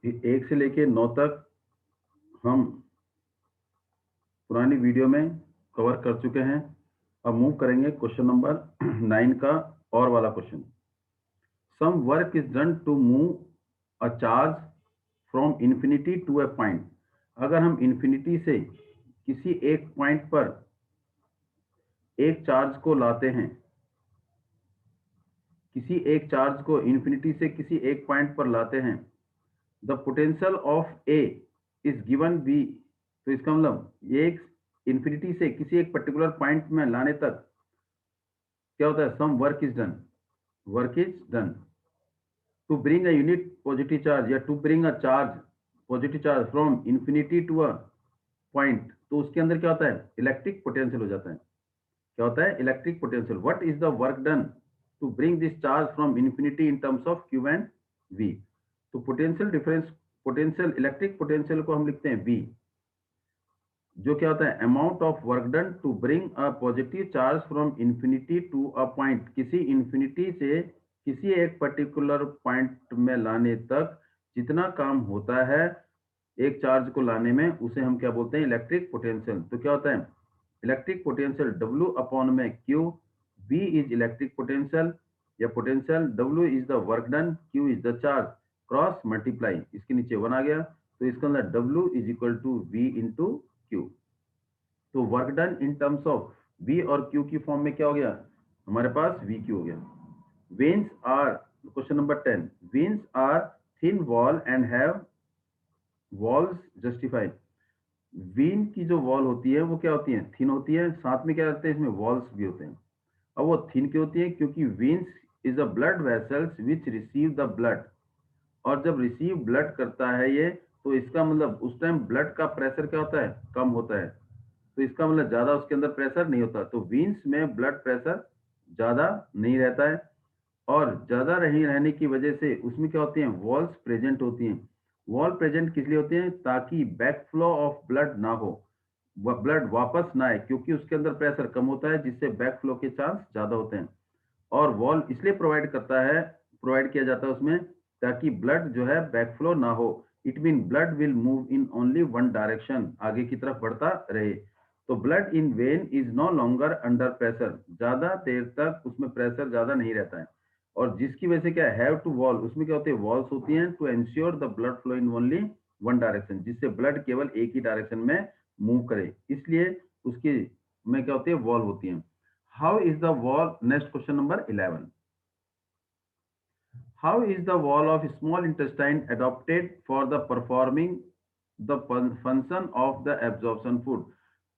1 से लेके 9 तक हम पुरानी वीडियो में कवर कर चुके हैं। अब मूव करेंगे क्वेश्चन नंबर 9 का और वाला question. Some work is done to move a charge from infinity to a point. अगर हम इन्फिनिटी से किसी एक पॉइंट पर एक चार्ज को लाते हैं, किसी एक चार्ज को इन्फिनिटी से किसी एक पॉइंट पर लाते हैं, the potential of A is given B. तो इसका मतलब ये एक इन्फिनिटी से किसी एक पर्टिकुलर पॉइंट में लाने तक क्या होता है, some work is done, work is done to bring a unit positive charge या to bring a charge positive charge from infinity to a point. तो उसके अंदर क्या होता है, इलेक्ट्रिक पोटेंशियल हो जाता है। क्या होता है, electric potential. What is the work done to bring this charge from infinity in terms of Q and V. तो potential difference, potential, electric potential को हम लिखते हैं वी, जो क्या होता है, amount of work done to bring a positive charge from infinity to a point. किसी इन्फिनिटी से किसी एक पर्टिकुलर पॉइंट में लाने तक जितना काम होता है एक चार्ज को लाने में, उसे हम क्या बोलते हैं, इलेक्ट्रिक पोटेंशियल। तो क्या होता है, इलेक्ट्रिक पोटेंशियल W अपॉन में Q। V is electric potential या potential, W is the work done, Q is the charge, cross multiply, इसके नीचे 1 आ गया तो इसके अंदर W is equal to V into Q। तो work done in terms of V और Q की फॉर्म में क्या हो गया, हमारे पास VQ हो गया। Veins are, question number 10, veins are thin wall and have walls justify. Vein की जो वॉल होती है वो क्या होती है, थिन होती है, साथ में क्या करते हैं, इसमें वॉल्स भी होते हैं। अब वो थिन क्यों होती है, क्योंकि veins is a blood vessels which receive the blood. और जब रिसीव ब्लड करता है ये, तो इसका मतलब उस टाइम ब्लड का प्रेशर क्या होता है, कम होता है। तो इसका मतलब ज्यादा उसके अंदर प्रेशर नहीं होता, तो वीन्स में ब्लड प्रेशर ज्यादा नहीं रहता है। और ज्यादा नहीं रहने की वजह से उसमें क्या होती हैं, वॉल्स प्रेजेंट होती हैं। वॉल प्रेजेंट किस लिए होती हैं, ताकि बैकफ्लो ऑफ ब्लड ना हो, ब्लड वापस ना आए, क्योंकि उसके अंदर प्रेशर कम होता है जिससे बैकफ्लो के चांस ज्यादा होते हैं। और वॉल इसलिए प्रोवाइड करता है, प्रोवाइड किया जाता है उसमें, ताकि ब्लड जो है बैकफ्लो ना हो। It mean blood will move in only one direction, आगे की तरफ बढ़ता रहे। तो blood in vein is no longer under pressure, ज्यादा देर तक उसमें प्रेशर ज्यादा नहीं रहता है। और जिसकी वजह से क्या हैव टू वॉल, उसमें क्या होती है, वॉल्स होती हैं to ensure the blood flow in only one direction, जिससे ब्लड केवल एक ही डायरेक्शन में मूव करे, इसलिए उसकी में क्या होती है, वॉल होती है। How is the wall, next question number 11, how is the wall of small intestine adopted for the performing the function of the absorption food.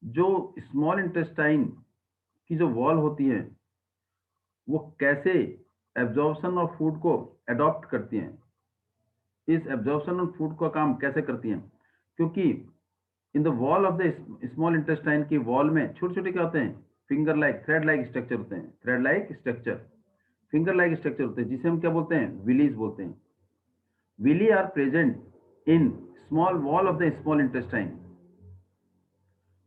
जो स्मॉल इंटेस्टाइन की जो वॉल होती है वो कैसे एब्जॉर्प्शन ऑफ फूड को अडॉप्ट करती हैं, इस एब्जॉर्प्शन ऑफ फूड का काम कैसे करती हैं। क्योंकि in the wall of the small intestine की वॉल में छोटे छोटे क्या होते हैं, finger like, thread like structure होते हैं, thread like structure, finger like structure होते हैं, जिसे हम क्या बोलते हैं, विलीज बोलते हैं। Villi are present in small wall of the small intestine.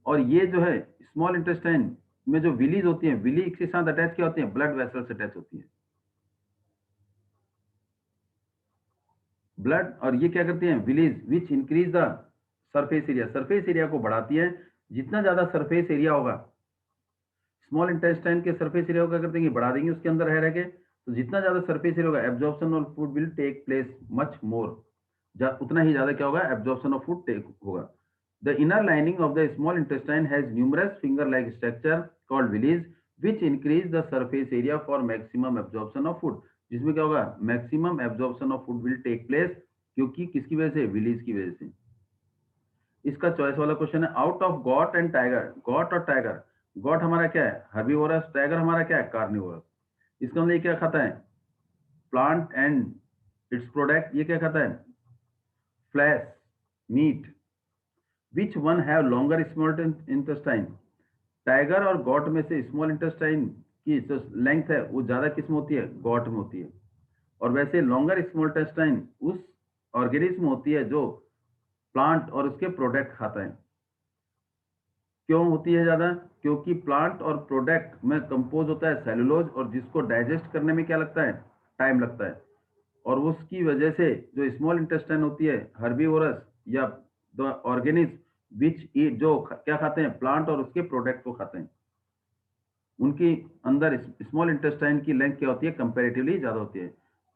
और ये जो है स्मॉल इंटेस्टाइन में जो विलीज होती हैं, विली के साथ अटैच क्या होती हैं, ब्लड वेसल से अटैच होती है, ब्लड। और ये क्या करती हैं, villis which increase the surface area, surface area को बढ़ाती है। जितना ज्यादा सरफेस एरिया होगा, स्मॉल इंटेस्टाइन के सरफेस एरिया को क्या कर देंगे, बढ़ा देंगे उसके अंदर रह के। तो जितना ज्यादा सरफेस एरिया होगा, absorption of food will take place much more, उतना ही ज्यादा क्या होगा, एब्जॉर्प्शन ऑफ फूड टेक होगा। The inner lining of the small intestine has numerous finger like structure called villi which increase the surface area for maximum absorption of food. जिसमें क्या होगा, maximum absorption of food will take place, क्योंकि किसकी वजह से, villis की वजह से। इसका चॉइस वाला क्वेश्चन है, out of got and tiger. Got और टाइगर, गॉट हमारा क्या है, हर्बीवोरस, टाइगर हमारा क्या है, कार्निवोरस। इसका मतलब ये क्या खाता है, प्लांट एंड इट्स प्रोडक्ट, ये क्या खाता है, flesh, meat. Which one have longer small intestine. Tiger और गॉट में से स्मॉल इंटेस्टाइन की जो लेंथ है वो ज्यादा किस में होती है, गॉट में होती है। और वैसे लॉन्गर स्मॉल इंटेस्टाइन उस ऑर्गेनिज्म होती है जो प्लांट और उसके प्रोडक्ट खाता है। क्यों होती है ज्यादा, क्योंकि प्लांट और प्रोडक्ट में कंपोज होता है सेलुलोज, और जिसको डाइजेस्ट करने में क्या लगता है, टाइम लगता है। और उसकी वजह से जो स्मॉल इंटेस्टाइन होती है हर्बीवोरस या द ऑर्गेनिज्म विच ईट, जो क्या खाते हैं, प्लांट और उसके प्रोडक्ट को खाते हैं, उनकी अंदर स्मॉल इंटेस्टाइन की लेंथ क्या होती है, कंपैरेटिवली ज्यादा होती है।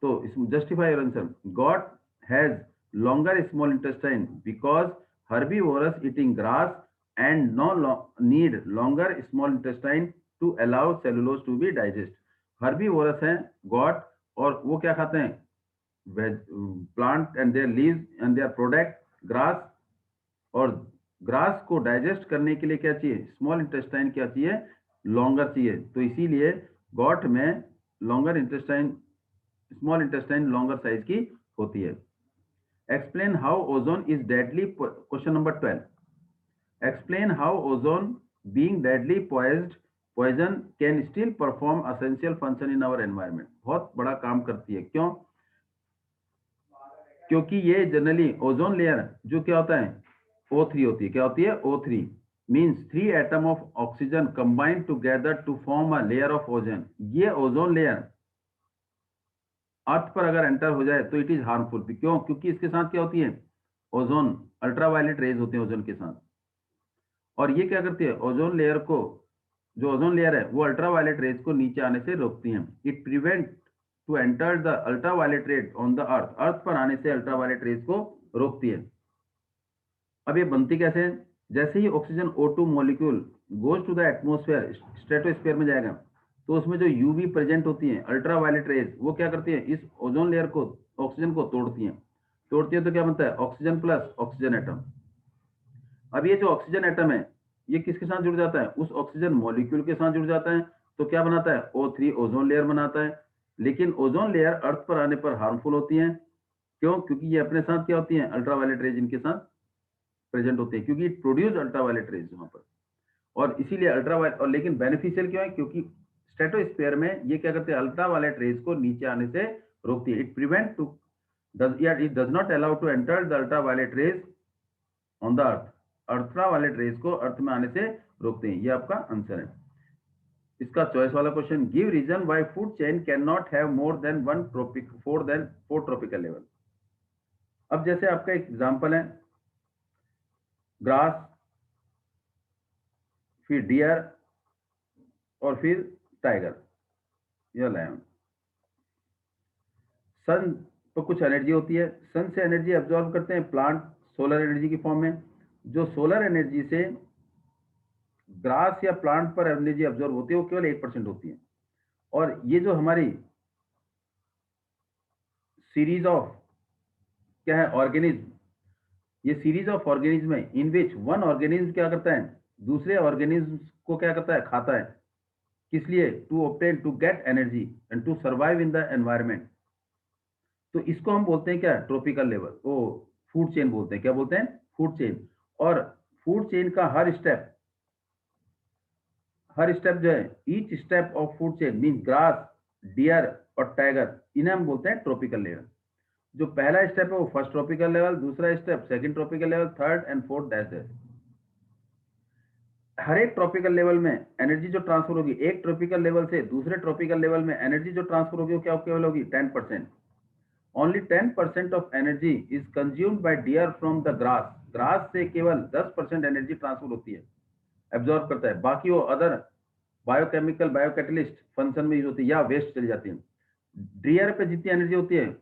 तो justify your answer, goat has longer small intestine because herbivorous eating grass and no need longer small intestine to allow cellulose to be digest. Herbivorous हैं गॉड, और वो क्या खाते हैं, veg plant and their leaves and their product grass, और grass को digest करने के लिए क्या चाहिए, स्मॉल इंटेस्टाइन क्या चाहिए, लॉन्गर चाहिए। तो इसीलिए गॉट में longer intestine, small intestine longer size की होती है। Explain how ozone is deadly, question number 12। Explain how ozone being deadly poison can still perform essential function in our environment. बहुत बड़ा काम करती है, क्यों, क्योंकि ये जनरली ओजोन लेयर जो क्या होता है, O3 होती है, क्या होती है, O3 means 3 atom of oxygen combine together to form a layer of ozone. ये ओजोन लेयर अर्थ पर अगर एंटर हो जाए तो इट इज हार्मफुल। क्यों, क्योंकि इसके साथ क्या होती है, ओजोन, अल्ट्रावायलेट रेज होते हैं ओजोन के साथ, और ये क्या करती है, ओजोन लेयर को, जो ओजोन लेयर है वो अल्ट्रावायलेट रेज को नीचे आने से रोकती हैं। It prevent to enter the ultraviolet rays on the earth, earth पर आने से अल्ट्रावायलेट रेज को रोकती है। अब ये बनती कैसे है, जैसे ही oxygen O2 molecule goes to the atmosphere, stratosphere में जाएगा, तो उसमें जो यूवी प्रेजेंट होती है, अल्ट्रावायलेट रेज, वो क्या करती है, इस ओजोन लेयर को, ऑक्सीजन को तोड़ती हैं। तोड़ती है तो क्या बनता है, ऑक्सीजन प्लस ऑक्सीजन एटम। अब ये जो ऑक्सीजन एटम है, ये किसके साथ जुड़ जाता है, उस ऑक्सीजन मॉलिक्यूल के साथ जुड़ जाता है, तो क्या बनाता है, O3 ओजोन लेयर बनाता है। लेकिन ओजोन लेयर अर्थ पर आने पर हार्मफुल होती है, क्यों, क्योंकि ये अपने साथ क्या होती है, अल्ट्रावायलेट रेज इनके साथ प्रेजेंट होते हैं, क्योंकि प्रोड्यूस अल्ट्रावायलेट रेज वहां पर, और इसीलिए अल्ट्रावायलेट, और लेकिन बेनिफिशियल क्यों है, क्योंकि स्ट्रेटोस्फीयर में ये क्या करते हैं, अल्ट्रावायलेट रेज को नीचे आने से रोकती है। It prevent to it does not allow to enter the ultraviolet rays on the earth, ultraviolet rays को अर्थ में आने से रोकते हैं। ये आपका आंसर है इसका चॉइस वाला question. Give reason why food chain can not have more than one trophic for tropical level. अब जैसे आपका एक एग्जांपल है, ग्रास, फिर डियर, और फिर टाइगर या लायन। सन पर कुछ एनर्जी होती है, सन से एनर्जी एब्जॉर्ब करते हैं प्लांट सोलर एनर्जी की फॉर्म में। जो सोलर एनर्जी से ग्रास या प्लांट पर एनर्जी एब्जॉर्ब होती है वो केवल 1% होती है। और ये जो हमारी सीरीज ऑफ क्या है, ऑर्गेनिज्म, ये सीरीज ऑफ ऑर्गेनिज्म है इन विच वन ऑर्गेनिज्म क्या करता है, दूसरे ऑर्गेनिज्म को क्या करता है, खाता है। किस लिए, to obtain, to get energy and to survive in the environment. तो इसको हम बोलते हैं क्या, ट्रॉपिकल लेवल, वो फूड चेन बोलते हैं, क्या बोलते हैं, फूड चेन। और फूड चेन का हर स्टेप जो है, each step of food chain mean grass, deer और टाइगर, इन्हें हम बोलते हैं ट्रॉपिकल लेवल। जो पहला स्टेप है वो फर्स्ट ट्रॉपिकल लेवल, दूसरा step second tropical level, third and fourth dash dash. हर एक ट्रॉपिकल लेवल में एनर्जी जो ट्रांसफर होगी, एक ट्रॉपिकल लेवल से दूसरे ट्रॉपिकल लेवल में एनर्जी जो ट्रांसफर होगी वो क्या केवल होगी, 10%। Only 10% of energy is consumed by deer from the grass. Grass से केवल 10% एनर्जी ट्रांसफर होती है, एब्जॉर्ब करता है। बाकी वो अदर बायोकेमिकल, बायोकैटलिस्ट फंक्शन में यूज होती है या वेस्ट चली जाती है। डियर पे जितनी एनर्जी होती है,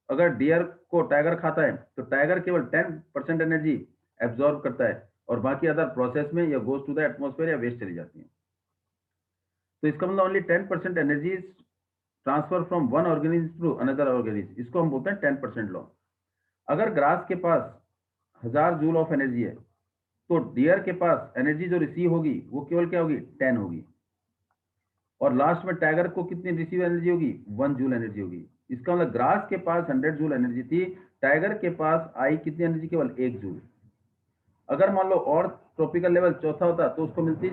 अगर डियर को टाइगर खाता है तो टाइगर केवल 10% एनर्जी एब्जॉर्ब करता है, और बाकी अदर प्रोसेस में या गोज टू द एटमोस्फेयर या वेस्ट चली जाती है। तो इसका मतलब only 10% energy transfer from one organism to another organism, इसको हम बोलते हैं 10% लॉ। अगर ग्रास के पास 1000 जूल ऑफ एनर्जी है, तो डियर के पास एनर्जी जो रिसीव होगी वो केवल क्या होगी, 10 होगी। और लास्ट में टाइगर को कितनी रिसीव एनर्जी होगी, 1 जूल एनर्जी होगी। इसका मतलब ग्रास के पास 100 जूल एनर्जी थी, टाइगर के पास आई कितनी एनर्जी, केवल 1 जूल। अगर मान लो और ट्रॉपिकल लेवल चौथा होता तो उसको मिलती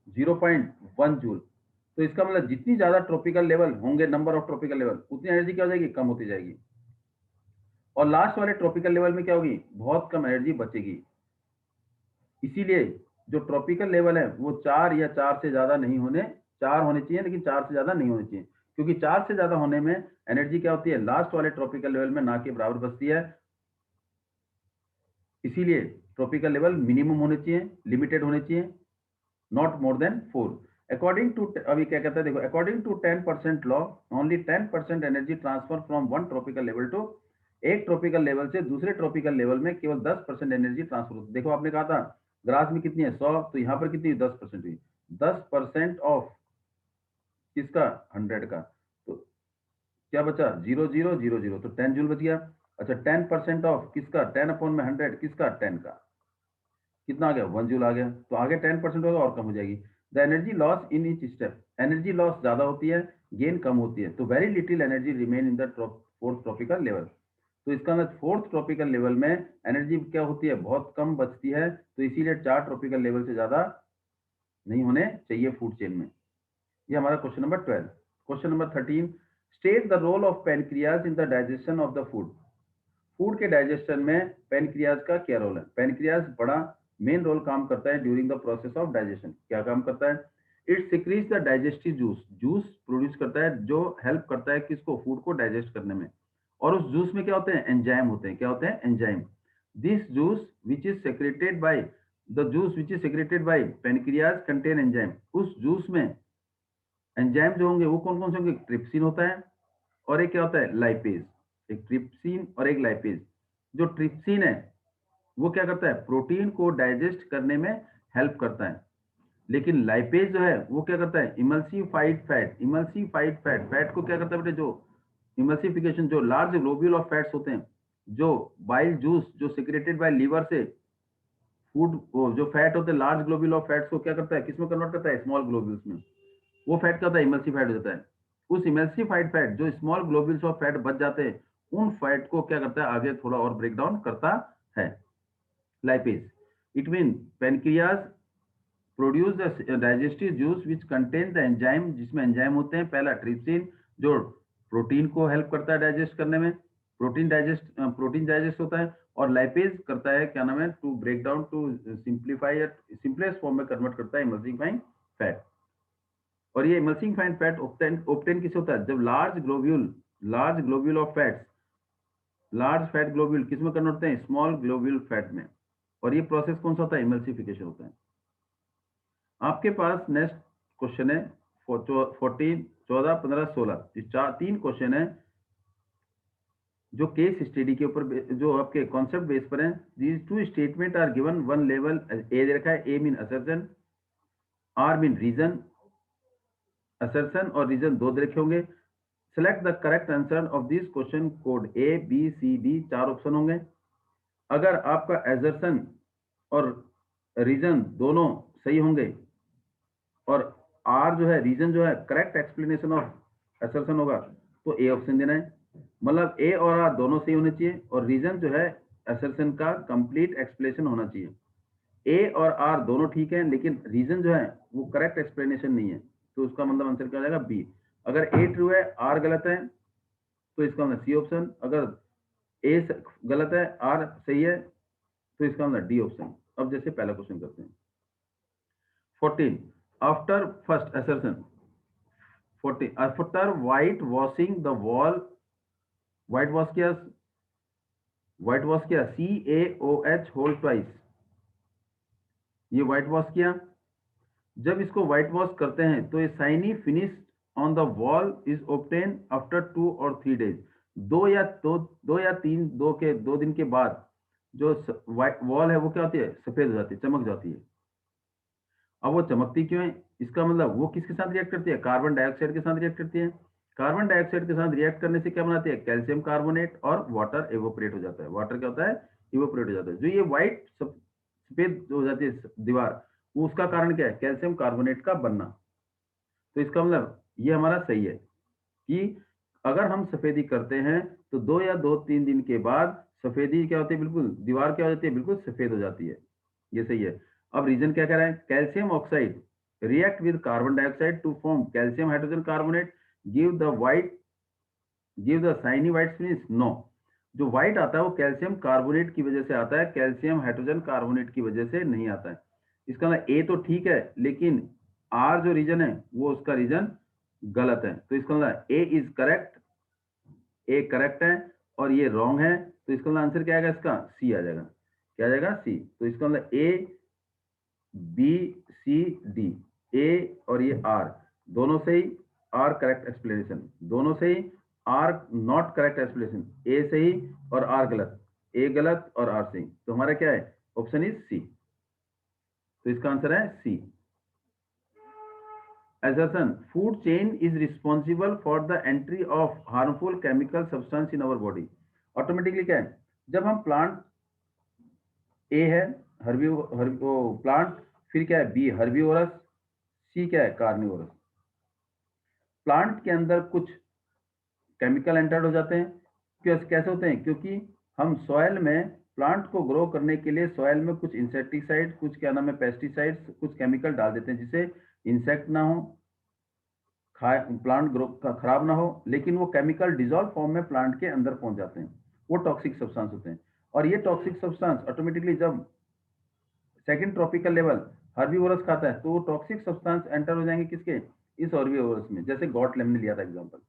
0.1 जूल। तो इसका मतलब जितनी ज्यादा ट्रॉपिकल लेवल होंगे, नंबर ऑफ ट्रॉपिकल लेवल, उतनी एनर्जी क्या हो जाएगी, कम होती जाएगी। और लास्ट वाले ट्रॉपिकल लेवल में क्या होगी, बहुत कम एनर्जी बचेगी। इसीलिए जो ट्रॉपिकल लेवल है वो 4 या 4 से ज्यादा नहीं होने, 4 होने चाहिए लेकिन 4 से ज्यादा नहीं होने चाहिए, क्योंकि 4 से ज्यादा होने में एनर्जी क्या होती है, लास्ट वाले ट्रॉपिकल लेवल में ना के बराबर बचती है। इसीलिए ट्रॉपिकल लेवल मिनिमम होने चाहिए, लिमिटेड होने चाहिए, not more than 4। According to, अभी क्या कहता है देखो, according to 10% law, only 10% energy transfer from one tropical level to, एक ट्रॉपिकल लेवल से दूसरे ट्रॉपिकल लेवल में केवल 10% एनर्जी ट्रांसफर होती है। देखो आपने कहा था ग्रास में कितनी है 100, तो यहाँ पर कितनी 10% हुई। 10% ऑफ किसका, 100 का, तो क्या बचा 0,000, तो 10 जूल बच गया। अच्छा 10% ऑफ किसका, 10 अपॉन में 100 किसका, 10 का, कितना आ गया 1 जूल आ गया। तो आगे 10% होगा और कम हो जाएगी। The energy loss in each step, energy loss ज्यादा होती है, गेन कम होती है। तो very little energy remain in the fourth tropical level. तो इसका मतलब फोर्थ ट्रॉपिकल लेवल में एनर्जी क्या होती है, बहुत कम बचती है। तो इसीलिए 4 ट्रॉपिकल लेवल से ज्यादा नहीं होने चाहिए फूड चेन में। ये हमारा question number 12। Question number 13, state the role of pancreas in the digestion of the food. Food के डाइजेशन में पेनक्रियाज का क्या रोल है। पेनक्रियाज बड़ा मेन रोल काम करता है during the process of digestion. क्या काम करता है, it secretes the digestive juice, juice produce करता है जो हेल्प करता है किसको, फूड को डाइजेस्ट करने में। और उस जूस में क्या होते हैं, एंजाइम होते हैं। क्या होते हैं, enzyme. This juice which is secreted bye, the juice which is secreted bye pancreas contain enzyme. उस जूस में एंजाइम जो होंगे वो कौन कौन से होंगे, ट्रिप्सिन होता है और एक क्या होता है, लाइपेज। एक ट्रिप्सिन और एक लाइपेज। जो ट्रिप्सिन है वो क्या करता है, प्रोटीन को डाइजेस्ट करने में हेल्प करता है। लेकिन लाइपेज जो है वो क्या करता है, emulsified fat, emulsified fat, fat को क्या करता है बेटे, जो इमल्सिफिकेशन, जो लार्ज ग्लोब्यूल ऑफ फैट्स होते हैं, जो बाइल जूस जो सिक्रेटेड बाय लीवर से फूड, वो जो फैट होते हैं लार्ज ग्लोब्यूल ऑफ फैट्स को क्या करता है, किसमें कन्वर्ट करता है, स्मॉल ग्लोब्यूल्स में। वो फैट क्या होता है, इमल्सिफाइड हो जाता है। उस इमल्सिफाइड फैट जो स्मॉल ग्लोब्यूल्स ऑफ फैट बच जाते हैं, उन फैट को क्या करता है, आगे थोड़ा और ब्रेक डाउन करता है, lipase. It mean pancreas produce the digestive juice which contain the enzyme, जिसमें एंजाइम होते हैं। पहला ट्रिप्सिन जो प्रोटीन को हेल्प करता है डाइजेस्ट करने में, प्रोटीन डाइजेस्ट होता है। और लाइपेज करता है क्या नाम है, to break down, to simplify, simplest form में कन्वर्ट करता है इमल्सिफाइंग फैट। और ये इमल्सिफाइंग फैट ऑब्टेन किसे होता है, जब large globule of fats, large fat globule किस में कन्वर्ट होते हैं, स्मॉल ग्लोब्यूल फैट में। और ये प्रोसेस कौन सा होता है, इमल्सिफिकेशन होता है। आपके पास नेक्स्ट क्वेश्चन है 14, 14, 15, 16, ये तीन क्वेश्चन है जो केस स्टडी के ऊपर जो आपके कॉन्सेप्ट बेस पर हैं। These two statement are given one level, A दे रखा है, A mean assertion, R mean reason, assertion और रीजन दो दे रखे होंगे। Select the correct answer of this question, code A B C D, चार ऑप्शन होंगे। अगर आपका एजर्शन और रीजन दोनों सही होंगे और आर जो है, रीजन जो है करेक्ट एक्सप्लेनेशन ऑफ असर्शन होगा, तो ए ऑप्शन देना है। मतलब ए और आर दोनों सही होने चाहिए और रीजन जो है असर्शन का कंप्लीट एक्सप्लेनेशन होना चाहिए। ए और आर दोनों ठीक है लेकिन रीजन जो है वो करेक्ट एक्सप्लेनेशन नहीं है, तो उसका मतलब आंसर क्या हो जाएगा, बी। अगर ए ट्रू है, आर गलत है, तो इसका मतलब सी ऑप्शन। अगर ए गलत है, आर सही है, तो इसका मतलब डी ऑप्शन। अब जैसे पहला क्वेश्चन करते हैं 14, after first assertion 14, after white washing the wall, white wash किया, व्हाइट वॉश किया, CaOH होल ट्वाइस, ये व्हाइट वॉश किया। जब इसको व्हाइट वॉश करते हैं तो ये shiny finish on the wall is obtain after 2 और 3 डेज, दो या तीन, दो दिन के बाद जो वॉल है वो क्या होती है, सफेद हो जाती है, चमक जाती है। अब वो चमकती क्यों है, इसका मतलब वो किसके साथ रिएक्ट करती है, कार्बन डाइऑक्साइड के साथ रिएक्ट करती है। कार्बन डाइऑक्साइड के साथ रिएक्ट करने से क्या बनाती है, कैल्शियम कार्बोनेट, और वाटर एवोपरेट हो जाता है। वाटर क्या होता है, इवोपरेट हो जाता है। जो ये व्हाइट सफेद हो जाती है दीवार, वो उसका कारण क्या है, कैल्शियम कार्बोनेट का बनना। तो इसका मतलब ये हमारा सही है कि अगर हम सफेदी करते हैं तो 2 या 3 दिन के बाद सफेदी क्या होती है, बिल्कुल दीवार क्या हो जाती है, बिल्कुल सफेद हो जाती है। ये सही है। अब रीजन क्या कह रहा है, calcium oxide react with carbon dioxide to form calcium hydrogen carbonate, give the white, give the shiny white finish. No, जो व्हाइट आता है वो कैल्शियम कार्बोनेट की वजह से आता है, कैल्शियम हाइड्रोजन कार्बोनेट की वजह से नहीं आता है। इसका मतलब ए तो ठीक है लेकिन आर जो रीजन है वो उसका रीजन गलत है, तो इसका मतलब ए इज करेक्ट, ए करेक्ट है और ये रॉन्ग है, तो इसका मतलब आंसर क्या आएगा, इसका सी आ जाएगा। क्या आ जाएगा, सी। तो इसका मतलब ए बी सी डी, ए और ये आर दोनों सही, आर करेक्ट एक्सप्लेनेशन, दोनों सही, आर नॉट करेक्ट एक्सप्लेनेशन, ए सही और आर गलत, ए गलत और आर सही, तो हमारा क्या है, ऑप्शन इज सी। तो इसका आंसर है सी। assertion food chain is responsible for the entry of harmful chemical substance in our body। Automatically क्या है, जब हम प्लांट ए है हर्बी प्लांट, फिर क्या है बी हर्बीवोरस, सी क्या है कार्निवोरस। प्लांट के अंदर कुछ केमिकल एंटर्ड हो जाते हैं, कैसे होते हैं, क्योंकि हम सॉइल में प्लांट को ग्रो करने के लिए सॉइल में कुछ इंसेक्टिसाइड, कुछ क्या नाम है पेस्टिसाइड्स, कुछ केमिकल डाल देते हैं जिससे इंसेक्ट ना हो, प्लांट ग्रो खराब ना हो, लेकिन वो केमिकल डिजॉल्व फॉर्म में प्लांट के अंदर पहुंच जाते हैं, वो टॉक्सिक सब्सटेंस होते हैं। और ये टॉक्सिक सब्सटेंस ऑटोमेटिकली जब सेकंड ट्रॉपिकल लेवल हर्बीवोरस खाता है तो वो टॉक्सिक सब्सटेंस एंटर हो जाएंगे किसके, इस हर्बीवोरस में। जैसे गॉट हमने लिया था एग्जांपल,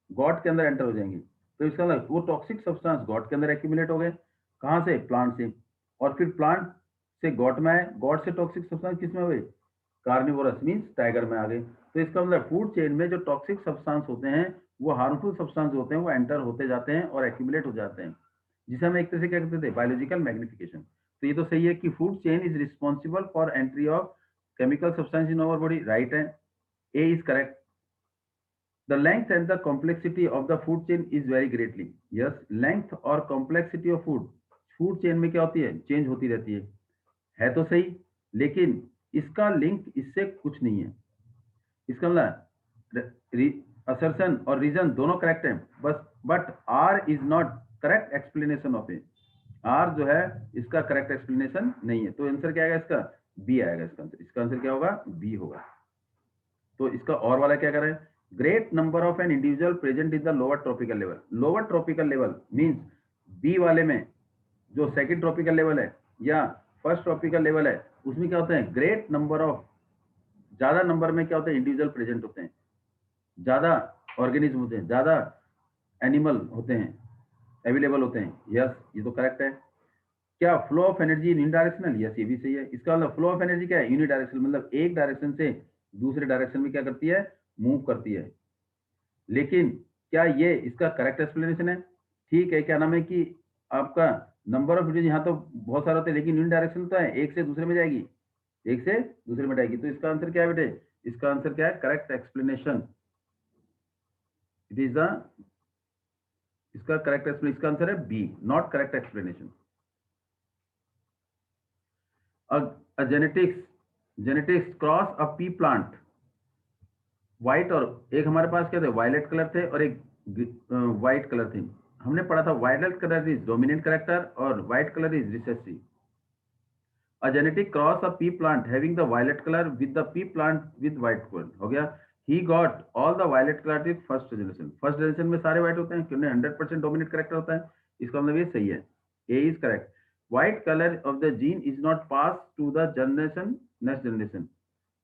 गॉट के अंदर एंटर हो जाएंगे, तो इसका मतलब वो टॉक्सिक सब्सटेंस गॉट के अंदर एक्यूमुलेट हो गए, कहाँ से, प्लांट से, और फिर प्लांट से गॉट में आए, गॉट से टॉक्सिक सब्सटेंस किस में हुए, कार्निवोरस मीन्स टाइगर में आ गए। तो इसका मतलब फूड चेन में जो टॉक्सिक सब्सटेंस होते हैं, वो हार्मफुल सब्सटेंस होते हैं, वो एंटर होते जाते हैं और एक्यूमुलेट हो जाते हैं, जिसे हम एक तरह से क्या कहते थे, बायोलॉजिकल मैग्निफिकेशन। तो ये तो सही है कि food chain is responsible for entry of chemical substance in our body, right है, A is correct. The length and the complexity of the food chain is very greatly, yes, length और complexity of food, food chain में क्या होती है, change होती रहती है तो सही, लेकिन इसका लिंक इससे कुछ नहीं है। इसका मतलब असर्शन और रीजन दोनों करेक्ट हैं, बस but R is not correct explanation of A, R जो है इसका करेक्ट एक्सप्लेनेशन नहीं है, तो आंसर क्या आएगा इसका, बी आएगा इसका आंसर क्या होगा, बी होगा। तो इसका और वाला क्या कर रहे हैं, great number of an individual present in the lower tropical level, lower tropical level means B वाले में जो सेकंड ट्रॉपिकल लेवल है या फर्स्ट ट्रॉपिकल लेवल है, उसमें क्या होता है, ग्रेट नंबर ऑफ, ज्यादा नंबर में क्या होता है, इंडिविजुअल प्रेजेंट होते हैं, ज्यादा ऑर्गेनिज्म होते हैं, ज्यादा एनिमल होते हैं, अवेलेबल होते हैं, यस ये तो करेक्ट है। क्या flow of energy in directional, yes ये भी सही है। इसका मतलब फ्लो ऑफ एनर्जी क्या है, यूनिडायरेक्शनल, मतलब एक डायरेक्शन से दूसरे डायरेक्शन में क्या करती है, मूव करती है। लेकिन क्या ये इसका करेक्ट एक्सप्लेनेशन है, ठीक है, क्या नाम है कि आपका नंबर ऑफ वीडियो यहाँ तो बहुत सारे होते हैं, लेकिन यूनिट डायरेक्शन तो है, एक से दूसरे में जाएगी, एक से दूसरे में जाएगी, तो इसका आंसर क्या है बेटे, इसका आंसर क्या है, correct explanation, it is the, इसका करेक्ट एक्सप्लेनेशन, इसका आंसर है B, not correct explanation. Genetics cross a pea plant, white और एक हमारे पास क्या थे, वायलेट कलर थे और एक व्हाइट कलर थे, हमने पढ़ा था violet colour is dominant character और white colour is recessive. A genetic cross of pea plant having the violet color with the pea plant with white color हो गया, he got all the violet color with first generation, first generation में सारे white होते हैं क्योंकि 100% dominate character होता है, इसका मतलब ये सही है, A is correct. White colour of the gene is not pass to the generation next generation,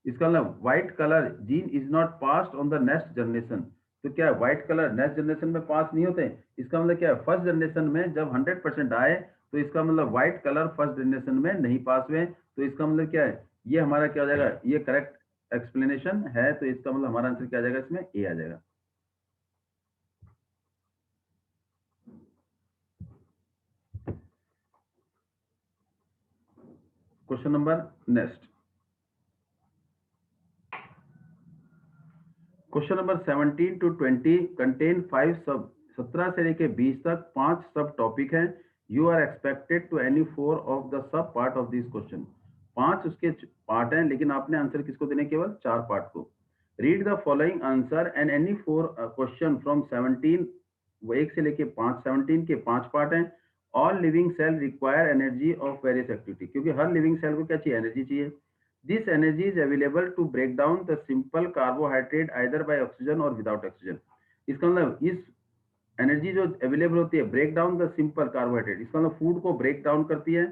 इसका मतलब white colour gene is not passed on the next generation, तो क्या व्हाइट कलर नेक्स्ट जनरेशन में पास नहीं होते, इसका मतलब क्या है, फर्स्ट जनरेशन में जब 100% आए तो इसका मतलब व्हाइट कलर फर्स्ट जनरेशन में नहीं पास हुए, तो इसका मतलब क्या है, ये हमारा क्या हो जाएगा, ये करेक्ट एक्सप्लेनेशन है, तो इसका मतलब हमारा आंसर क्या आ जाएगा, इसमें ए आ जाएगा। Question number next, question number 17 to 20 contain 5 sub, 17 से लेके 20 तक 5 सब टॉपिक हैं, you are expected to any 4 of the sub part of this question, 5 उसके पार्ट हैं लेकिन आपने आंसर किसको देने, केवल 4 पार्ट को। Read the following answer and any 4 question from 17, वो 1 से लेके 5, 17 के 5 पार्ट हैं। All living cell require energy of various activity, क्योंकि हर लिविंग सेल को क्या चाहिए, एनर्जी चाहिए। This energy is available to break down the simple carbohydrate either by oxygen or without oxygen। इसका मतलब इस एनर्जी जो अवेलेबल होती है, break down the simple carbohydrate, इसका मतलब फूड को ब्रेक डाउन करती है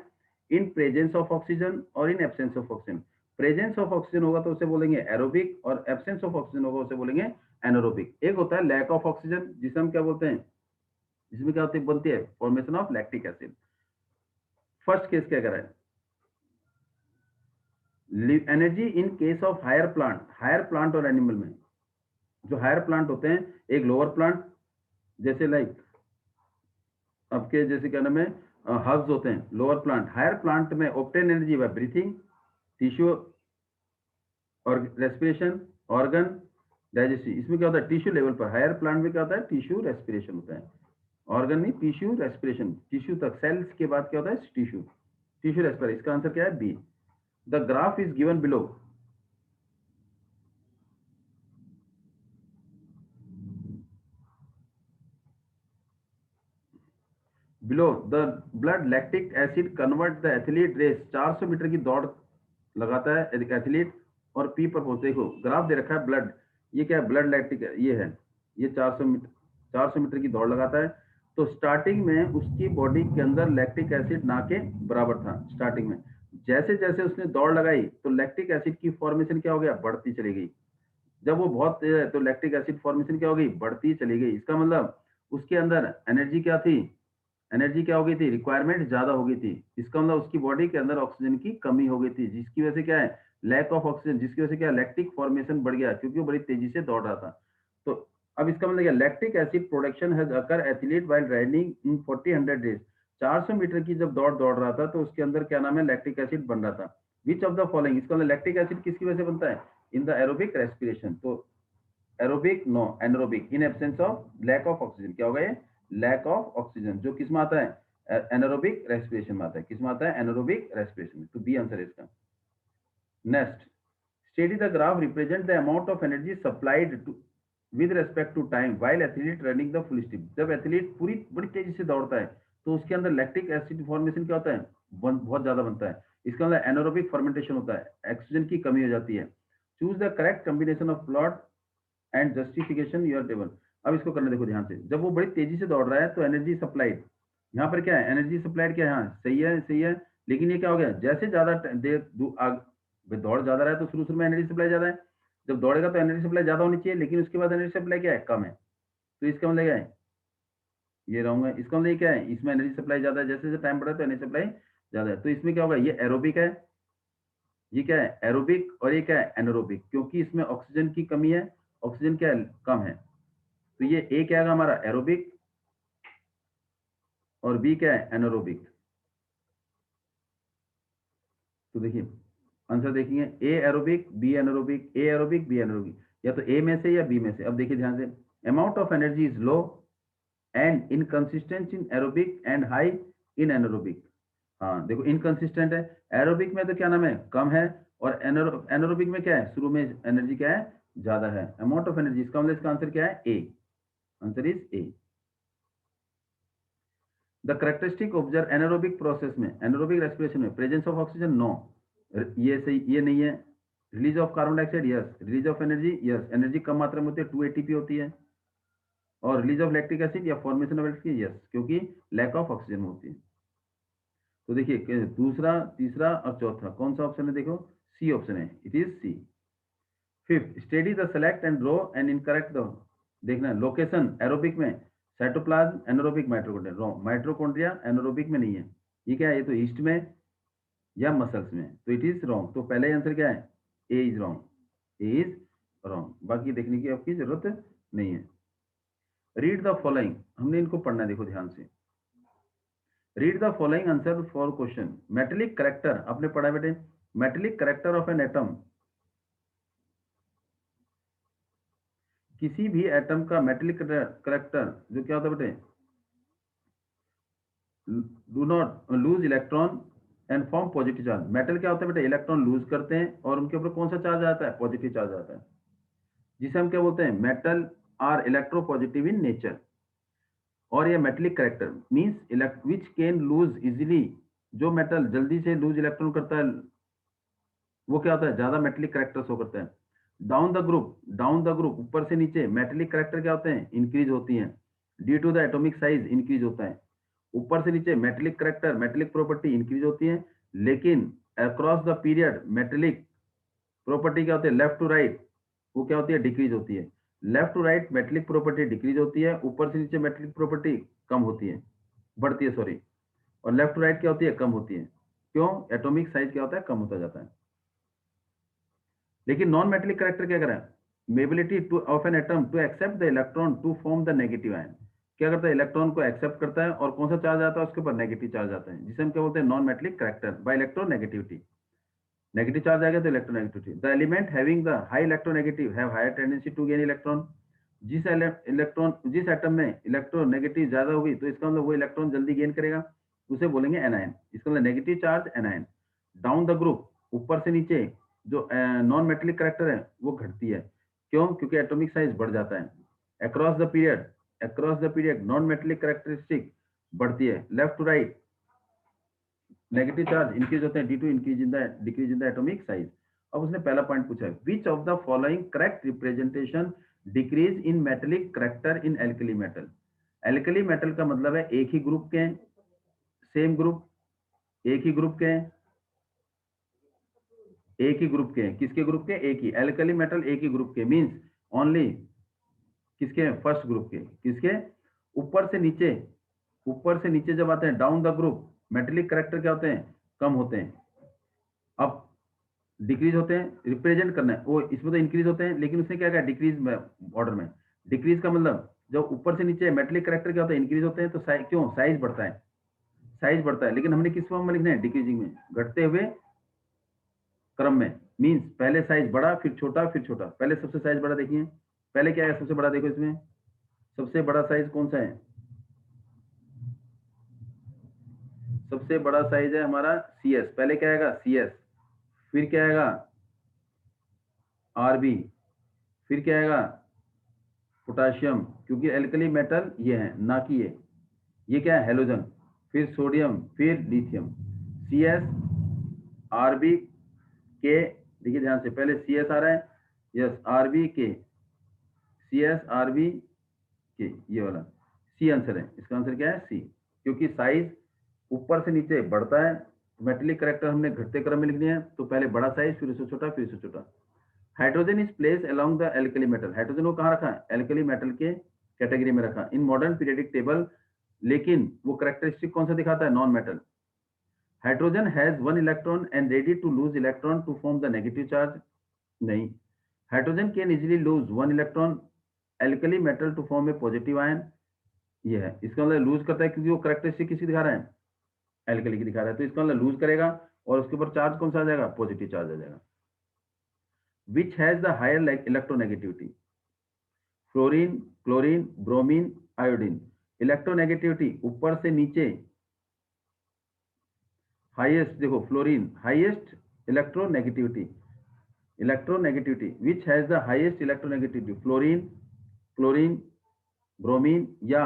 इन प्रेजेंस ऑफ ऑक्सीजन और इन absence of oxygen. Presence of oxygen होगा तो उसे बोलेंगे एरोबिक और एब्सेंस ऑफ ऑक्सीजन होगा उसे बोलेंगे एनारोबिक। एक होता है लैक ऑफ ऑक्सीजन, जिसे हम क्या बोलते हैं, जिसमें क्या होती है, बनती है formation of lactic acid. First case क्या करा है, energy in case of higher plant और एनिमल में, जो हायर प्लांट होते हैं, एक लोअर प्लांट, जैसे लाइक आपके जैसे क्या नाम है हर्ब्स होते हैं, लोअर प्लांट। हायर प्लांट में obtain energy by breathing, tissue और रेस्पिरेशन, ऑर्गन, डाइजेस्टिव। इसमें क्या होता है, टिश्यू लेवल पर हायर प्लांट में क्या होता है, टिश्यू रेस्पिरेशन होता है। ऑर्गन नहीं, टिश्यू रेस्पिरेशन, टिश्यू तक, सेल्स के बाद क्या होता है, टिश्यू, टिश्यू रेस्पिरेशन। इसका आंसर क्या है, B. The graph is given below. Below the blood lactic acid convert the athlete race, 400 meter की दौड़ लगाता है एक एथलीट, और पी पर पहुंचे। देखो ग्राफ दे रखा है ब्लड, ये क्या है, ब्लड लैक्टिक ये है, ये 400 मीटर की दौड़ लगाता है। तो स्टार्टिंग में उसकी बॉडी के अंदर लैक्टिक एसिड ना के बराबर था स्टार्टिंग में। जैसे जैसे उसने दौड़ लगाई तो लैक्टिक एसिड की फॉर्मेशन क्या हो गया, बढ़ती चली गई। जब वो बहुत तेज है तो लैक्टिक एसिड फॉर्मेशन क्या हो गई, बढ़ती चली गई। इसका मतलब उसके अंदर एनर्जी क्या थी, एनर्जी क्या हो गई थी, रिक्वायरमेंट ज्यादा हो गई थी। इसका मतलब उसकी बॉडी के अंदर ऑक्सीजन की कमी हो गई थी, जिसकी वजह से क्या है, लैक ऑफ ऑक्सीजन, जिसकी वजह से क्या, लैक्टिक फॉर्मेशन बढ़ गया, क्योंकि वो बड़ी तेजी से दौड़ रहा था। तो अब इसका मतलब क्या, lactic acid production has occur athlete while running in 40-100 days. 400 meter की जब दौड़ दौड़ रहा था तो उसके अंदर क्या नाम है, लैक्टिक एसिड बन रहा था। विच ऑफ द फॉलोइंग, इसका मतलब लैक्टिक एसिड किसकी वजह से बनता है, इन द एरोबिक रेस्पिरेशन। तो aerobic no, anaerobic, in absence of lack of oxygen. क्या होगा ये, लैक ऑफ ऑक्सीजन, जो किस में आता है, एनारोबिक रेस्पिरेशन में आता है। किस में आता है, एनारोबिक रेस्पिरेशन में। तो बी आंसर है इसका। Next, study the graph represent the amount of energy supplied to with respect to time while athlete running the full speed. जब एथलीट पूरी बड़ी तेजी से दौड़ता है तो उसके अंदर लैक्टिक एसिड फॉर्मेशन क्या होता है, बहुत ज्यादा बनता है। इसका मतलब एनारोबिक फर्मेंटेशन होता है, ऑक्सीजन की कमी हो जाती है। Choose the correct combination of plot and justification your table. अब इसको करने देखो ध्यान से, जब वो बड़ी तेजी से दौड़ रहा है तो एनर्जी सप्लाइड, यहाँ पर क्या है, एनर्जी सप्लाइड क्या है, हाँ सही है सही है। लेकिन ये क्या हो गया, जैसे ज्यादा देर दौड़ ज्यादा रहा है तो शुरू शुरू में एनर्जी सप्लाई ज्यादा है। जब दौड़ेगा तो एनर्जी सप्लाई ज्यादा होनी चाहिए, लेकिन उसके बाद एनर्जी सप्लाई क्या है, कम है। तो इसका मतलब क्या है, ये रहूंगा, इसका मतलब ये क्या है, इसमें एनर्जी सप्लाई ज्यादा है, जैसे जैसे टाइम बढ़ा तो एनर्जी सप्लाई ज्यादा है। तो इसमें क्या होगा, ये एरोबिक है, ये क्या है एरोबिक, और ये क्या है एनारोबिक, क्योंकि इसमें ऑक्सीजन की कमी है, ऑक्सीजन क्या है, कम है। तो ये ए क्या है हमारा, एरोबिक, और बी क्या है, एनारोबिक। तो देखिए आंसर देखेंगे, ए एरोबिक बी एनारोबिक, ए एरोबिक बी एनारोबिक, या तो ए में से या बी में से। अब देखिए ध्यान से, amount of energy is low and inconsistent in aerobic and high in anaerobic. हाँ देखो इनकंसिस्टेंट है, एरोबिक में तो क्या नाम है, कम है, और एनारोबिक में क्या है, शुरू में एनर्जी क्या है, ज्यादा है, अमाउंट ऑफ एनर्जी। इसका मतलब इसका आंसर क्या है, A. Answer is A. The characteristic observe anaerobic process में, एनारोबिक रेस्पिरेशन में, प्रेजेंस ऑफ ऑक्सीजन नो, ये सही, ये नहीं है। Release of carbon dioxide yes, release of energy yes, energy कम मात्रा में होती है, 2 एटीपी होती है। और रिलीज ऑफ लैक्टिक एसिड या फॉर्मेशन ऑफ एल्डिहाइड यस, क्योंकि लैक ऑफ ऑक्सीजन होती है। तो देखिए दूसरा, तीसरा और चौथा कौन सा ऑप्शन है, देखो सी ऑप्शन है, it is C. Fifth, study the select and draw and incorrect the, देखना लोकेशन एरोबिक में cytoplasm, anaerobic mitochondria, wrong, mitochondria anaerobic में नहीं है। ये क्या है, ये तो ईस्ट में या मसल्स में, तो इट इज रॉन्ग। तो पहले आंसर क्या है, A is wrong, A is wrong, बाकी देखने की आपकी जरूरत नहीं है। रीड द फॉलोइंग, हमने इनको पढ़ना है, देखो ध्यान से। Read the following answer for question. Metallic character आपने पढ़ा है बेटे, metallic character of an atom, किसी भी एटम का मेटेलिक करेक्टर जो क्या होता है बेटे, do not lose electron and form positive charge. Metal क्या होता है बेटे, इलेक्ट्रॉन लूज करते हैं और उनके ऊपर कौन सा चार्ज आता है, पॉजिटिव चार्ज आता है, जिसे हम क्या बोलते हैं, metal are electropositive in nature. और ये metallic character means which can lose easily, जो मेटल जल्दी से लूज इलेक्ट्रॉन करता है वो क्या होता है, ज्यादा मेटेलिक करेक्टर शो करता है। डाउन द ग्रुप ऊपर से नीचे मेटेलिक करेक्टर क्या होते हैं, इंक्रीज होती हैं, due to the atomic size increase होता है। ऊपर से नीचे metallic character, metallic property increase होती है, लेकिन across the period metallic property क्या होती है, लेफ्ट टू राइट वो क्या होती है, डिक्रीज होती है। Left to right metallic property decrease होती है, ऊपर से नीचे मेटेलिक प्रॉपर्टी कम होती है, बढ़ती है सॉरी, और लेफ्ट टू राइट क्या होती है, कम होती है। क्यों? एटॉमिक साइज क्या होता है, कम होता जाता है। लेकिन नॉन मेटेलिक कैरेक्टर क्या करें, ability to of an atom to accept the electron to form the negative ion, क्या करता है, इलेक्ट्रॉन को एक्सेप्ट करता है और कौन सा चार्ज आता है उसके ऊपर, नेगेटिव चार्ज आता है, जिसे हम क्या बोलते हैं, non metallic character by electronegativity. Negative charge आएगा तो electronegativity. The element having the high electronegative have higher tendency to gain electron, जिस एटम में इलेक्ट्रोनेगेटिव ज्यादा होगी तो इसका मतलब वो इलेक्ट्रॉन जल्दी गेन करेगा, उसे बोलेंगे एनायन। इसका मतलब negative charge anion. Down the group, ऊपर से नीचे जो नॉन मेटेलिक कैरेक्टर है वो घटती है। क्यों? क्योंकि एटॉमिक साइज बढ़ जाता है। Across the period non metallic characteristic बढ़ती है। Left to right negative charge increase होते हैं due to decrease in the atomic size. अब उसने पहला पॉइंट पूछा है, which of the following correct representation decrease in metallic character in alkali metal. Alkali metal का मतलब है एक ही ग्रुप के, सेम ग्रुप, एक ही ग्रुप के, एक ही ग्रुप के, किसके ग्रुप के, एक ही, एल्कली मेटल एक ही ग्रुप के मींस ओनली किसके, फर्स्ट ग्रुप के, किसके, ऊपर से नीचे जब आते हैं down the group metallic character क्या होते हैं, कम होते हैं। अब डिक्रीज होते हैं, रिप्रेजेंट करना है वो, इसमें तो इंक्रीज होते हैं, लेकिन उसने क्या कहा, डिक्रीज में ऑर्डर में। डिक्रीज का मतलब जब ऊपर से नीचे मेटेलिक कैरेक्टर क्या होता है, इंक्रीज होते हैं, तो क्यों, साइज बढ़ता है, साइज बढ़ता है। लेकिन हमने किस फॉर्म में लिखना है, डिक्रीजिंग में, घटते हुए क्रम में, मींस पहले साइज बड़ा फिर छोटा फिर छोटा, पहले सबसे साइज बड़ा देखिए, पहले क्या है सबसे बड़ा, देखो इसमें सबसे बड़ा साइज कौन सा है, सबसे बड़ा साइज है हमारा सी एस, पहले क्या आएगा सी एस, फिर क्या आएगा आर बी, फिर क्या आएगा पोटाशियम, क्योंकि एल्कली मेटल ये है ना कि ये क्या है हेलोजन, फिर सोडियम, फिर lithium, C S R B K, देखिए ध्यान से, पहले सी एस आ रहा है, यस आर बी के, सी एस आर बी के, ये वाला सी आंसर है, इसका आंसर क्या है सी, क्योंकि साइज ऊपर से नीचे बढ़ता है। मेटेलिक कैरेक्टर हमने घटते क्रम में लिख दिया है, तो पहले बड़ा साइज फिर उससे छोटा फिर उससे छोटा। Hydrogen is place along the alkali metal, hydrogen को कहाँ रखा है, एल्कली मेटल के कैटेगरी में रखा इन मॉडर्न पीरियडिक टेबल, लेकिन वो कैरेक्टरिस्टिक कौन सा दिखाता है, non metal. Hydrogen has one electron and ready to lose electron to form the negative charge, नहीं, hydrogen can easily lose one electron alkali metal to form a positive ion, ये है, इसका मतलब लूज करता है क्योंकि वो कैरेक्टरिस्टिक किसी दिखा रहा है, एल्कली की दिखा रहा है, तो इसका मतलब लूज करेगा और उसके ऊपर चार्ज कौन सा आ जाएगा, पॉजिटिव चार्ज आ जाएगा। Which has the higher electronegativity, fluorine, chlorine, bromine, iodine. Electronegativity ऊपर से नीचे हाईएस्ट, देखो fluorine highest electronegativity, which has the highest electronegativity, fluorine, chlorine, bromine या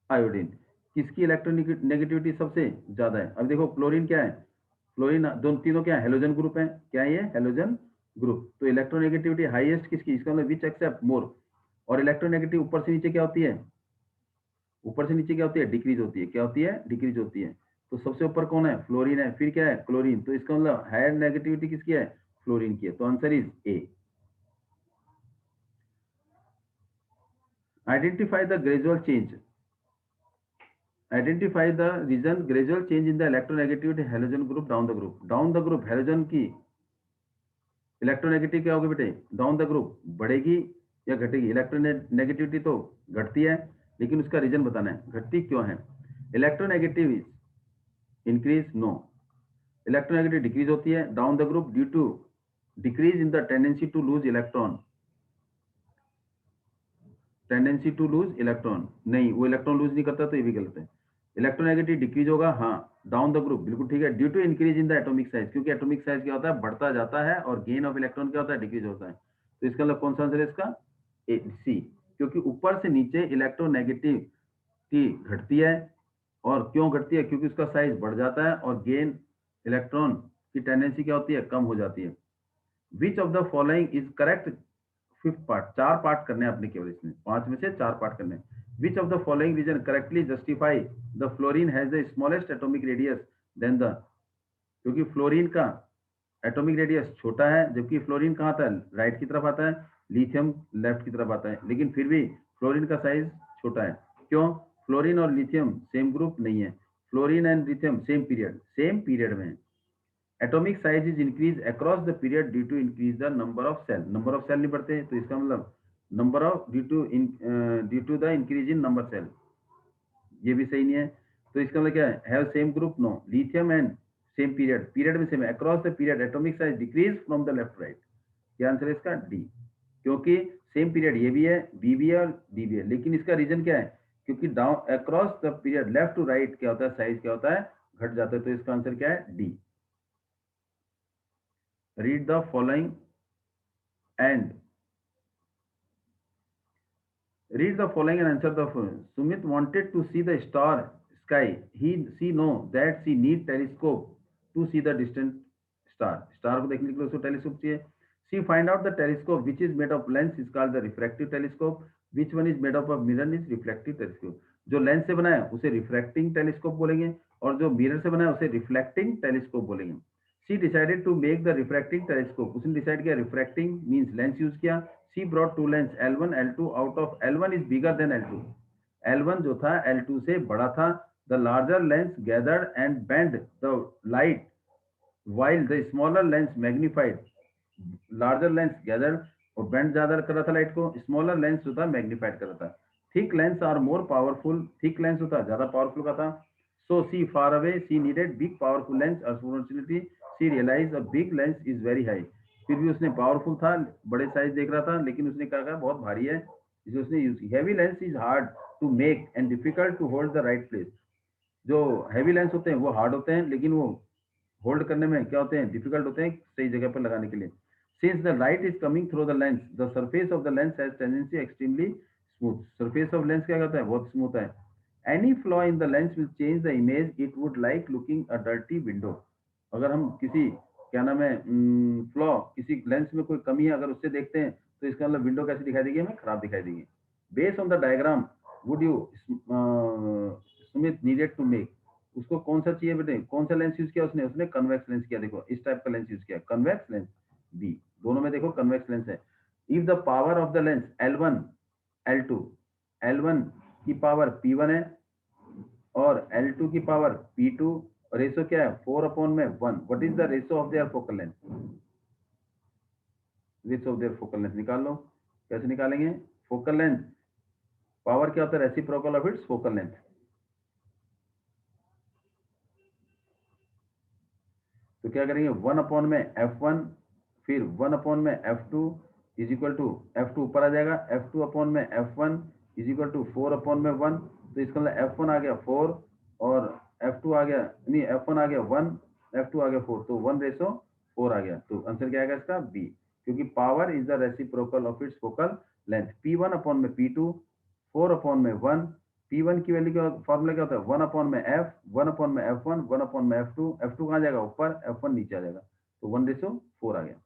आयोडीन, किसकी इलेक्ट्रोनेगेटिविटी सबसे ज्यादा है। अब देखो क्लोरीन क्या है, फ्लोरीन दोनों तीनों क्या है, हेलोजन ग्रुप है, क्या है ये, हेलोजन ग्रुप, तो इलेक्ट्रोनेगेटिविटी हाईएस्ट किसकी, इसका मतलब विच एक्सेप्ट मोर, और इलेक्ट्रोनेगेटिव ऊपर से नीचे क्या होती है, ऊपर से नीचे क्या होती है, डिक्रीज होती है, क्या होती है, डिक्रीज होती है। तो सबसे ऊपर कौन है, फ्लोरीन है, फिर क्या है, क्लोरीन, तो इसका मतलब हायर नेगेटिविटी किसकी है, फ्लोरीन की है, तो answer is A. Identify the gradual change, identify the reason gradual change in the electronegativity halogen group down the group, down the group halogen की इलेक्ट्रोनेगेटिव क्या होगी बेटे, डाउन द ग्रुप बढ़ेगी या घटेगी, इलेक्ट्रोनेगेटिविटी तो घटती है, लेकिन उसका रीजन बताना है, घटती क्यों है। Electronegative increase, no, electronegative decrease होती है down the group due to decrease in the tendency to lose electron, tendency to lose electron, नहीं वो इलेक्ट्रॉन लूज नहीं करता, तो ये भी गलत है। इलेक्ट्रोनेगेटिव डिक्रीज होगा, हाँ, डाउन द ग्रुप बिल्कुल ठीक है, due to increase in the atomic size, क्योंकि एटॉमिक साइज क्या होता है, बढ़ता जाता है, और गेन ऑफ इलेक्ट्रॉन क्या होता है, डिक्रीज होता है, तो इसका मतलब कौन सा आंसर है इसका, ए सी, क्योंकि ऊपर से नीचे इलेक्ट्रोनेगेटिव की घटती है, और क्यों घटती है, क्योंकि उसका साइज बढ़ जाता है, और गेन इलेक्ट्रॉन की टेंडेंसी क्या होती है, कम हो जाती है। Which of the following is correct, fifth part, चार पार्ट करने हैं आपने केवल, इसमें पांच में से चार पार्ट करने हैं। Which of the following reason correctly justify the fluorine has the smallest atomic radius than the, क्योंकि फ्लोरीन का एटॉमिक रेडियस छोटा है, जबकि फ्लोरीन कहाँ आता है, राइट की तरफ आता है, लिथियम लेफ्ट की तरफ आता है, लेकिन फिर भी फ्लोरीन का साइज छोटा है। क्यों? फ्लोरीन और लिथियम सेम ग्रुप नहीं है। Fluorine and lithium same period में। Atomic size is increase across the period due to increase the number of cell नहीं बढ़ते, तो इसका मतलब number of due to the increase in number cell, ये भी सही नहीं है। तो इसका मतलब क्या है? Have same group, no. Lithium and same period में सेम है। Across the period atomic size decrease from the left right. क्या आंसर है इसका? डी। क्योंकि सेम पीरियड ये भी है, बी भी है और डी भी है, लेकिन इसका रीजन क्या है? क्योंकि down across the period left to right क्या होता है? साइज क्या होता है? घट जाता है। तो इसका आंसर क्या है? D. Read the following and and answer the following. Sumit wanted to see the sky. She know that she need telescope to see the distant star. Star को देखने के लिए उसको टेलीस्कोप चाहिए. She find out the telescope which is made of lens is called the refractive telescope. Which one is made up of mirror is reflective telescope. जो lens से बना है उसे रिफ्रैक्टिंग टेलीस्कोप बोलेंगे, और जो मिरर से बना है उसे रिफ्लेक्टिंग टेलीस्कोप बोलेंगे. She decided to make the refracting telescope. उसने डिसाइड किया refracting means लेंस यूज किया. She brought two lens L1 L2 out of L1 is bigger than L2. L1 जो था L2 से बड़ा था. The larger lens gathered and bent the light while the smaller lens magnified. Larger lens gathered और bend ज्यादा कर रहा था लाइट को, smaller lens जो था magnified कर रहा था. Thick lens are more powerful. Thick lens जो था ज्यादा पावरफुल का था. So see far away, she needed big powerful lens. Unfortunately, she realized a big lens is very high. फिर भी उसने पावरफुल था, बड़े साइज देख रहा था, लेकिन उसने कहा बहुत भारी है, इसे उसने यूज की. Heavy lens is hard to make and difficult to hold the right place. जो हैवी लेंस होते हैं वो हार्ड होते हैं, लेकिन वो होल्ड करने में क्या होते हैं? डिफिकल्ट होते हैं सही जगह पर लगाने के लिए. Since the light is coming through the lens, the surface of the lens has tendency extremely smooth. Surface of lens क्या कहता है? बहुत स्मूथ है. Any flaw in the lens will change the image. It would like looking a dirty window. अगर हम किसी क्या नाम है फ्लॉ, किसी लेंस में कोई कमी है अगर उससे देखते हैं, तो इसका मतलब विंडो कैसी दिखाई देगी? हमें खराब दिखाई देगी. Based on the diagram would you submit needed to make. उसको कौन सा चाहिए बेटे? कौन सा लेंस यूज किया उसने? उसने कन्वेक्स लेंस किया. देखो इस टाइप का लेंस यूज किया, कन्वेक्स लेंस. बी, दोनों में देखो कन्वेक्स लेंस है. If the power of the lens L1 L2, L1 की पावर P1 है और L2 की पावर P2. रेशो क्या है? 4/1. What is the ratio of their focal length? Ratio of their focal length निकाल लो. कैसे निकालेंगे? फोकल लेंथ पावर क्या होता है? Reciprocal of its focal length. तो क्या करेंगे? 1/में F1, फिर 1/ में F2 is equal to F2 ऊपर आ जाएगा. F2/में F1 इज इक्वल टू 4/1. तो इसका मतलब F1 आ गया 4 और F2 आ गया, नहीं F1 आ गया 1, F2 आ गया 4, तो 1:4 आ गया. तो आंसर क्या आएगा इसका? बी. क्योंकि power is the reciprocal of its focal length. P1/में P2, 4/में 1. P1 की वैल्यू का फॉर्मूला क्या होता है? 1/में F, 1/में F1, 1/में F2. F2 कहाँ जाएगा? ऊपर, F1 नीचे आ जाएगा. तो 1:4 आ गया.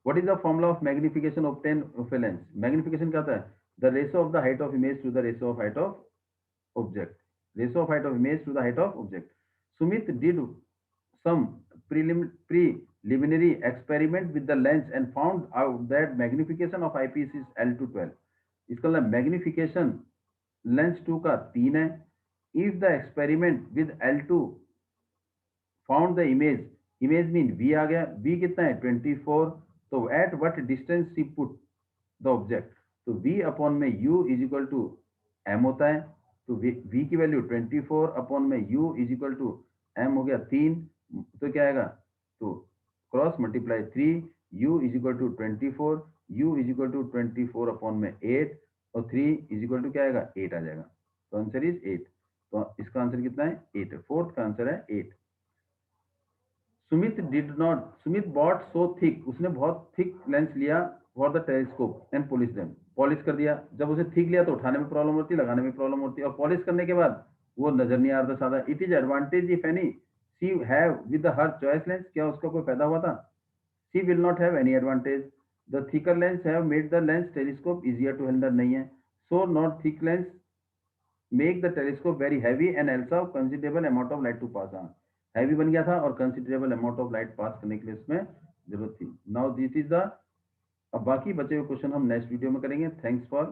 What is the formula of magnification obtained of a lens? Magnification क्या होता है? The ratio of the height of image to the ratio of height of object. Ratio of height of image to the height of object. Sumit did some preliminary experiment with the lens and found out that magnification of eyepiece is L212. इसका मतलब magnification lens 2 का 3 है. If the experiment with L2 found the image mean V आ गया. V कितना है? 24. तो at what distance she put the object? तो V/में U is equal to M होता है. तो V की वैल्यू 24/में U is equal to M हो गया 3. तो क्या आएगा? तो cross multiply 3, U is equal to 24, U is equal to 24/में 8 और 3 इज इक्वल टू क्या आएगा? 8 आ जाएगा. तो आंसर इज 8. तो इसका आंसर कितना है? 8 है. फोर्थ का आंसर है 8. Sumit bought so thick. उसने बहुत थिक लेंस लिया for the telescope and polish them. Polish कर दिया. जब उसे थिक लिया तो उठाने में प्रॉब्लम होती है, लगाने में प्रॉब्लम होती है, और पॉलिश करने के बाद वो नजर नहीं आ रहा था सादा. It is advantage if any she have with her choice lens. क्या उसका कोई फायदा हुआ था? She will not have any advantage. The thicker lens have made the lens telescope easier to handle. नहीं है. So not thick lens make the telescope very heavy and also considerable amount of light to pass on. Heavy बन गया था और considerable amount of light pass करने के लिए इसमें जरूरत थी. नाउ दिस इज द अब बाकी बचे हुए क्वेश्चन हम नेक्स्ट वीडियो में करेंगे। Thanks for